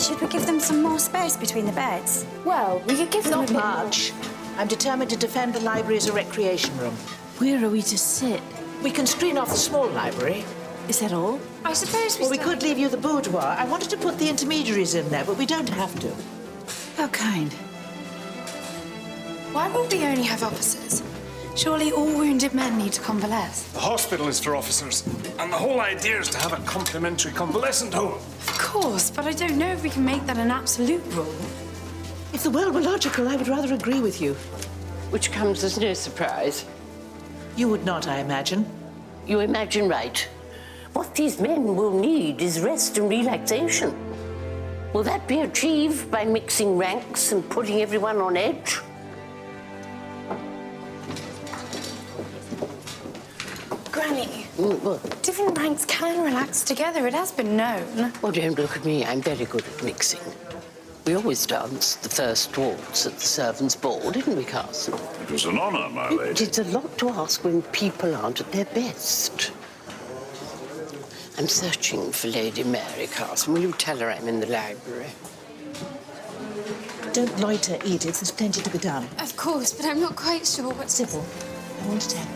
Should we give them some more space between the beds? Well, we could give them Not a bit much. I'm determined to defend the library as a recreation room. Where are we to sit? We can screen off the small library. Is that all? I suppose Well, we could leave you the boudoir. I wanted to put the intermediaries in there, but we don't have to. How kind. Why would we only have officers? Surely all wounded men need to convalesce. The hospital is for officers, and the whole idea is to have a complimentary convalescent home. Of course, but I don't know if we can make that an absolute rule. If the world were logical, I would rather agree with you. Which comes as no surprise. You would not, I imagine. You imagine right. What these men will need is rest and relaxation. Will that be achieved by mixing ranks and putting everyone on edge? Granny, What? different ranks can relax together. It has been known. Oh, don't look at me. I'm very good at mixing. We always danced the first waltz at the servants' ball, didn't we, Carson? It was an honour, my lady. It's a lot to ask when people aren't at their best. I'm searching for Lady Mary, Carson. Will you tell her I'm in the library? Don't loiter, Edith. There's plenty to be done. Of course, but I'm not quite sure what... Sybil, I want to tell you.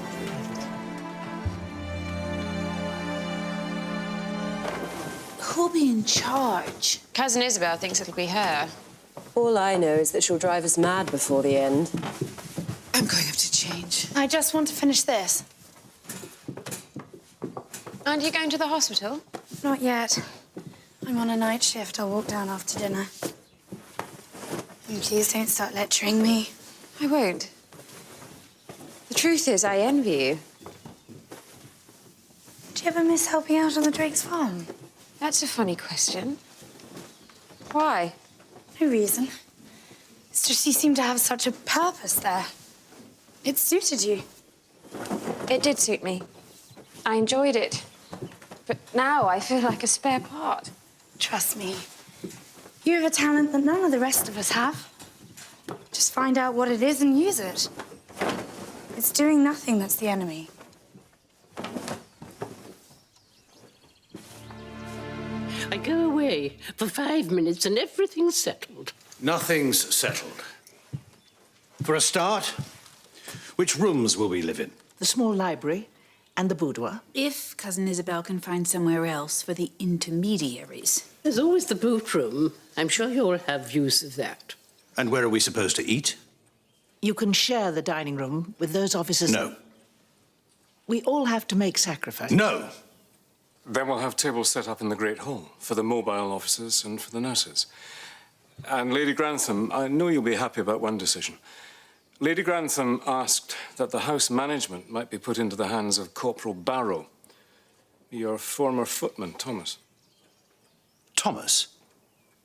Who'll be in charge? Cousin Isobel thinks it'll be her. All I know is that she'll drive us mad before the end. I'm going up to change. I just want to finish this. Aren't you going to the hospital? Not yet. I'm on a night shift. I'll walk down after dinner. And please don't start lecturing me. I won't. The truth is, I envy you. Do you ever miss helping out on the Drake's farm? That's a funny question. Why? No reason. It's just you seem to have such a purpose there. It suited you. It did suit me. I enjoyed it. But now I feel like a spare part. Trust me. You have a talent that none of the rest of us have. Just find out what it is and use it. It's doing nothing that's the enemy. I go away for 5 minutes and everything's settled. Nothing's settled. For a start, which rooms will we live in? The small library and the boudoir. If Cousin Isobel can find somewhere else for the intermediaries. There's always the boot room. I'm sure you'll have use of that. And where are we supposed to eat? You can share the dining room with those officers. No. We all have to make sacrifices. No. Then we'll have tables set up in the Great Hall for the mobile officers and for the nurses. And Lady Grantham, I know you'll be happy about one decision. Lady Grantham asked that the house management might be put into the hands of Corporal Barrow, your former footman, Thomas. Thomas?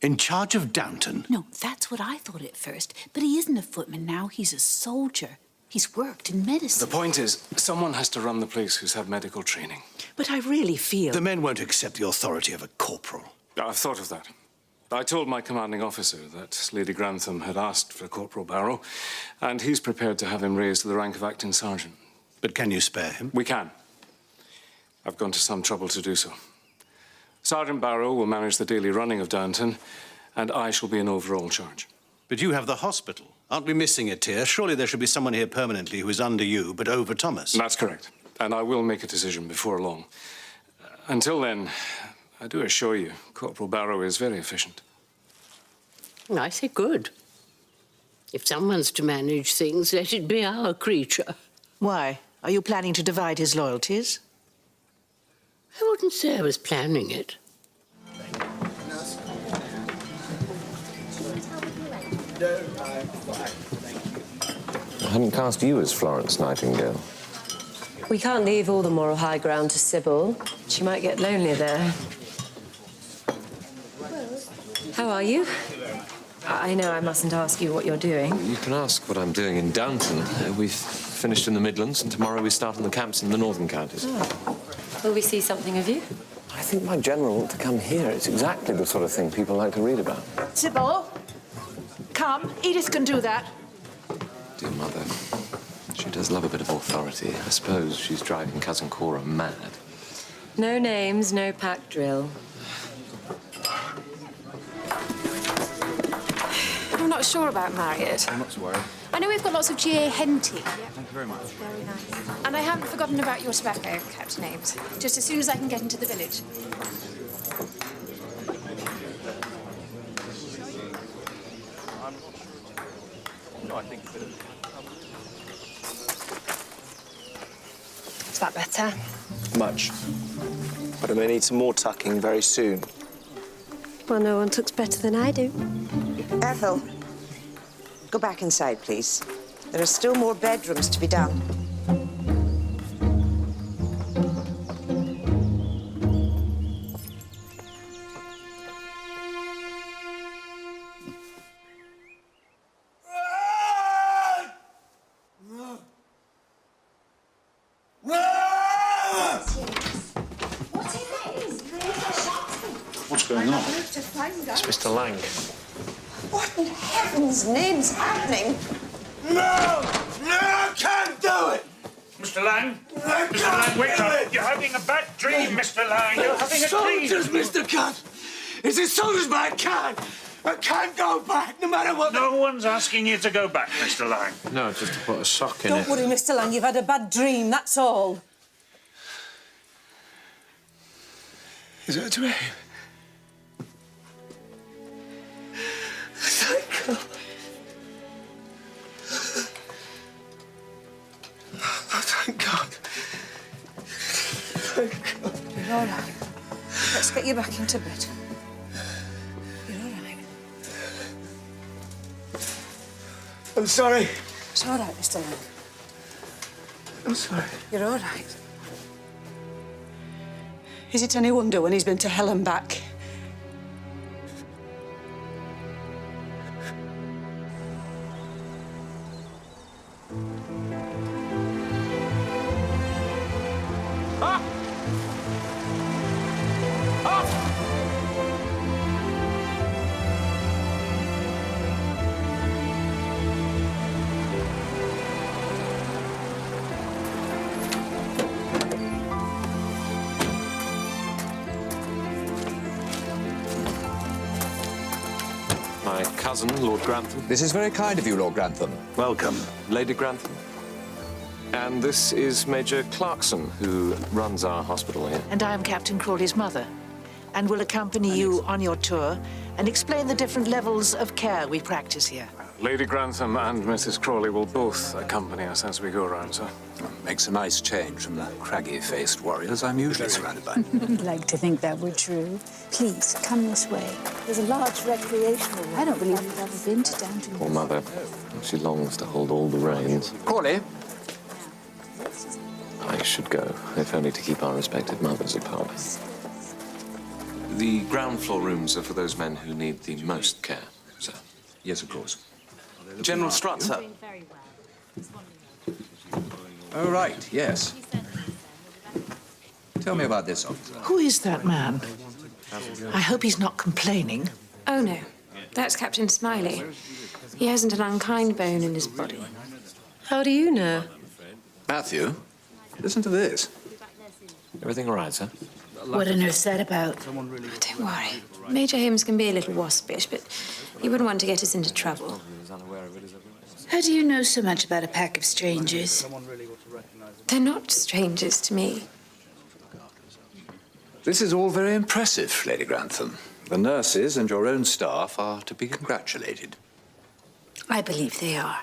In charge of Downton? No, that's what I thought at first. But he isn't a footman now. He's a soldier. He's worked in medicine. The point is, someone has to run the place who's had medical training. But I really feel... The men won't accept the authority of a corporal. I've thought of that. I told my commanding officer that Lady Grantham had asked for Corporal Barrow, and he's prepared to have him raised to the rank of acting sergeant. But can you spare him? We can. I've gone to some trouble to do so. Sergeant Barrow will manage the daily running of Downton, and I shall be in overall charge. But you have the hospital. Aren't we missing it here? Surely there should be someone here permanently who is under you, but over Thomas. That's correct. And I will make a decision before long. Until then, I do assure you, Corporal Barrow is very efficient. I say good. If someone's to manage things, let it be our creature. Why? Are you planning to divide his loyalties? I wouldn't say I was planning it. I hadn't cast you as Florence Nightingale. We can't leave all the moral high ground to Sybil. She might get lonely there. How are you? I know I mustn't ask you what you're doing. You can ask what I'm doing in Downton. We've finished in the Midlands, and tomorrow we start on the camps in the northern counties. Oh. Will we see something of you? I think my general ought to come here. It's exactly the sort of thing people like to read about. Sybil, come. Edith can do that. Dear mother, she does love a bit of authority. I suppose she's driving Cousin Cora mad. No names, no pack drill. not sure about Marriott. I'm not to worry. I know we've got lots of GA Henty. Thank you very much. Very nice. And I haven't forgotten about your tobacco, Captain Ames. Just as soon as I can get into the village. No, I think... Is that better? Much. But I may need some more tucking very soon. Well, no one tucks better than I do. Ethel, go back inside, please. There are still more bedrooms to be done. What's going on? It's Mr. Lang. What in heaven's name's happening? No! No, I can't do it! Mr. Lang? Mr. Lang, wake up! You're having a bad dream, Mr. Lang. You're having a dream. Soldiers, Mr. Cunt! It's the soldiers, but I can't go back, no matter what. No one's asking you to go back, Mr. Lang. No, just to put a sock in it. Don't worry, Mr. Lang. You've had a bad dream, that's all. Is it a dream? Thank God. Oh, thank God. Thank God. You're all right. Let's get you back into bed. You're all right. I'm sorry. It's all right, Mr. Lang. I'm sorry. You're all right. Is it any wonder when he's been to hell and back? My cousin, Lord Grantham. This is very kind of you, Lord Grantham. Welcome. Lady Grantham. And this is Major Clarkson, who runs our hospital here. And I am Captain Crawley's mother, and will accompany you on your tour and explain the different levels of care we practice here. Lady Grantham and Mrs. Crawley will both accompany us as we go around, sir. Makes a nice change from the craggy-faced warriors I'm usually surrounded by. I'd like to think that were true. Please, come this way. There's a large recreational room. I don't believe you've ever been to Downton Abbey. Poor mother. She longs to hold all the reins. Crawley? I should go, if only to keep our respective mothers apart. The ground floor rooms are for those men who need the most care, sir. Yes, of course. General Strutt, sir. Oh, right, yes. Tell me about this officer. Who is that man? I hope he's not complaining. Oh, no. That's Captain Smiley. He hasn't an unkind bone in his body. How do you know? Matthew, listen to this. Everything all right, sir? What on earth's that about? Don't worry. Major Holmes can be a little waspish, but he wouldn't want to get us into trouble. How do you know so much about a pack of strangers? They're not strangers to me. This is all very impressive, Lady Grantham. The nurses and your own staff are to be congratulated. I believe they are.